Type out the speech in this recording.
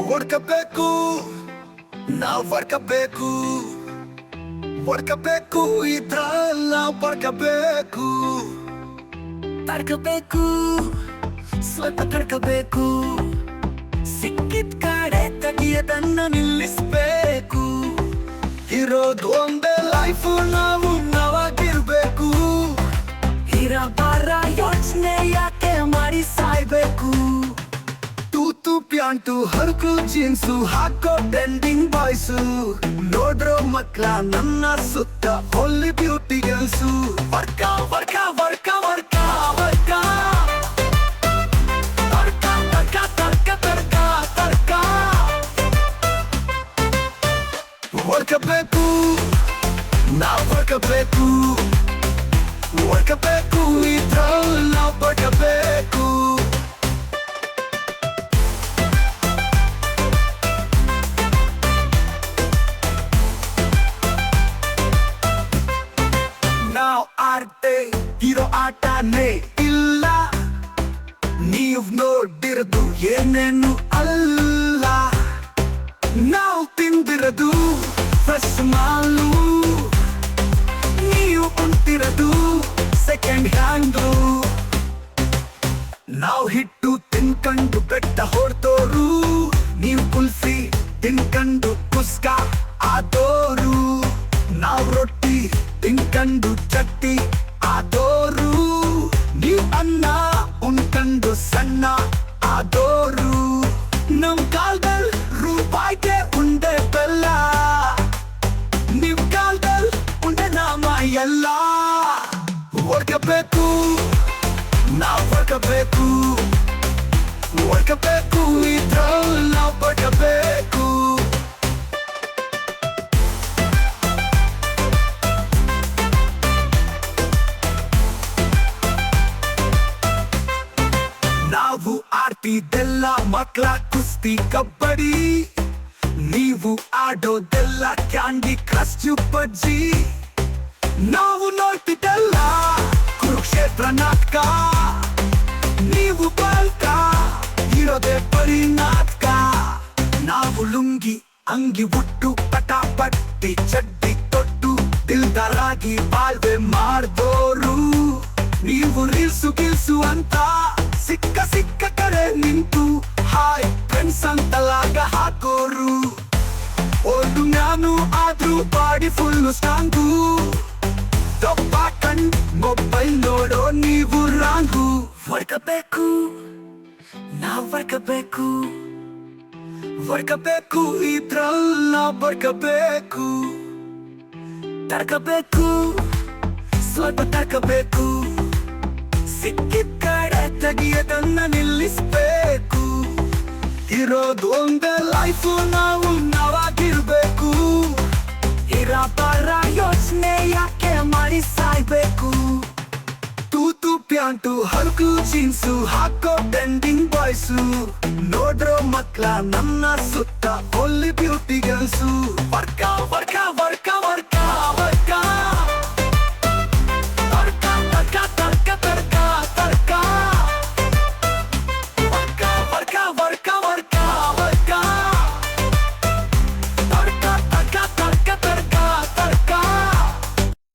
ಓಡ್ಕಬೇಕು ನಾವು ವರ್ಕಬೇಕು ಹೊಡ್ಕಬೇಕು ಇದ್ರಲ್ಲ ಬರ್ಕಬೇಕು ತಡ್ಕಬೇಕು ಸ್ವಲ್ಪ ತಡ್ಕಬೇಕು ಸಿಕ್ಕಿದ ಕಡೆ ತೆಗಿಯದನ್ನ ನಿಲ್ಲಿಸ್ಬೇಕು ಇರೋದು ಒಂದೇ ಲೈಫ್ ನಾವು ನಾವಾಗಿರ್ಬೇಕು ಇರಬಾರ ಯೋಚನೆ ಯಾಕೆ ಮಾಡಿ ಸಾಯ್ಬೇಕು ತೂತು ಪ್ಯಾಂಟು ಹರಕು ಜೀನ್ಸು ಹಾಕೋ ಟ್ರೆಂಡಿಂಗ್ ಬಾಯ್ಸು ನೋಡ್ರೋ ಮಕ್ಳ ನನ್ನ ಸುತ್ತ ಹೊಲ್ಲಿ ಬ್ಯೂಟಿ ಗರ್ಲ್ಸು ವರ್ಕ ವರ್ಕ ವರ್ಕ ವರ್ಕ ವರ್ಕ ತರ್ಕ ತರ್ಕ ತರ್ಕ ತರ್ಕ ತರ್ಕ ಹೊಡ್ಕಬೇಕು ನಾವು ಹೊಡ್ಕಬೇಕು ಹೊಡ್ಕಬೇಕು ಇದ್ರಲ್ಲಿ ನಾವು ಬಡ್ಕಬೇಕು ನಾವು ಆಡ್ತೆ ಇರೋ ಆಟನೇ ಇಲ್ಲ ನೀವ್ ನೋಡಿರೋದು ಏನೇನು ಅಲ್ಲ ನಾವು ತಿಂದಿರೋದು ಫ್ರೆಶ್ ಮಾಲು ನೀವು ಕುಂತಿರೋದು ಸೆಕೆಂಡ್ ಹ್ಯಾಂಡು ನಾವು ಹಿಟ್ಟು ತಿನ್ಕಂಡು ಬೆಟ್ಟ ಹೊಡ್ತೋರು ನೀವು ಕುಲ್ಫಿ ತಿನ್ಕಂಡು ಕುಸ್ಕ ಆದೋರು ನಾವು ರೊಟ್ಟಿ ತಿನ್ಕಂಡು ಚಟ್ಟಿ ಆದೋರು ನೀವು ಅನ್ನ ಉಣ್ಕಂಡು ಸಣ್ಣ ಆದೋರು ನಮ್ ಕಾಲದಲ್ಲಿ ರೂಪಾಯಿಗೆ ಉಂಡೆ ಬೆಲ್ಲ ನಿಮ್ ಕಾಲದಲ್ಲಿ ಉಂಡೆ ನಾಮ ಎಲ್ಲ ಹೊಡ್ಕಬೇಕು ನಾವು ಹೊಡ್ಕಬೇಕು ಹೊಡ್ಕಬೇಕು ಇದ್ರಲ್ಲಿ ನಾವು ಬಡ್ಕಬೇಕು ನಾವು ಆಡ್ತಿದ್ದೆಲ್ಲ ಮಕ್ಕಳ ಕುಸ್ತಿ ಕಬಡ್ಡಿ ನೀವು ಆಡೋದೆಲ್ಲ ಕ್ಯಾಂಡಿ ಕ್ರಶ್ ಪಜ್ಜಿ ನಾವು ನೋಡ್ತಿದ್ದೆಲ್ಲ ಕುರುಕ್ಷೇತ್ರ ನಾಟಕ ನೀವು ಬಾಲ್ಕ ಇರೋದೇ ಬರೀ ನಾಟಕ ನಾವು ಲುಂಗಿ ಅಂಗಿ ಉಟ್ಟು ಪಟಾಪಟ್ಟಿ ಚಡ್ಡಿ ತೊಟ್ಟು ದಿಲ್ದಾರಾಗಿ ಬಾಳ್ವೆ ಮಾಡ್ದೋರು ನೀವು ರೀಲ್ಸು ಗಿಲ್ಸು ಅಂತ ಸಿಕ್ಕ ಸಿಕ್ಕ ಕಡೆ ನಿಂತು ಹಾಯ್ ಫ್ರೆಂಡ್ಸ್ ಅಂತಲಾಗ ಹಾಕೋರು ಓದು ನಾನು ಆದ್ರೂ ಬಾಡಿ ಫುಲ್ಲು ಸ್ಟ್ರಾಂಗು ದಪ್ಪ ಕಂಡ್ ಮೊಬೈಲ್ ನೋಡೋ ನೀವು ರಾಂಗು ಹೊಡ್ಕಬೇಕು ನಾವು ಹೊಡ್ಕಬೇಕು ಹೊಡ್ಕಬೇಕು ಇದ್ರಲ್ಲ ಬಡ್ಕಬೇಕು ತಡ್ಕಬೇಕು ಸ್ವಲ್ಪ ತಡ್ಕಬೇಕು ಸಿಕ್ಕಿದ ಕಡೆ ತೆಗಿಯದನ್ನ ನಿಲ್ಲಿಸ್ಬೇಕು ಇರೋದು ಒಂದೇ ಲೈಫು ನಾವು ನಾವಾಗಿರ್ಬೇಕು ಇರಬಾರ ಯೋಚನೆ ಯಾಕೆ ಮಾಡಿ ಸಾಯ್ಬೇಕು ತೂತು ಪ್ಯಾಂಟು ಹರಕು ಜೀನ್ಸು ಹಾಕೋ ಟ್ರೆಂಡಿಂಗ್ ಬಾಯ್ಸು ನೋಡ್ರೋ ಮಕ್ಳ ನನ್ನ ಸುತ್ತ ಹೊಲ್ಲಿ ಬ್ಯೂಟಿ ಗರ್ಲ್ಸು ವರ್ಕ ವರ್ಕ ವರ್ಕ ವರ್ಕ ವರ್ಕ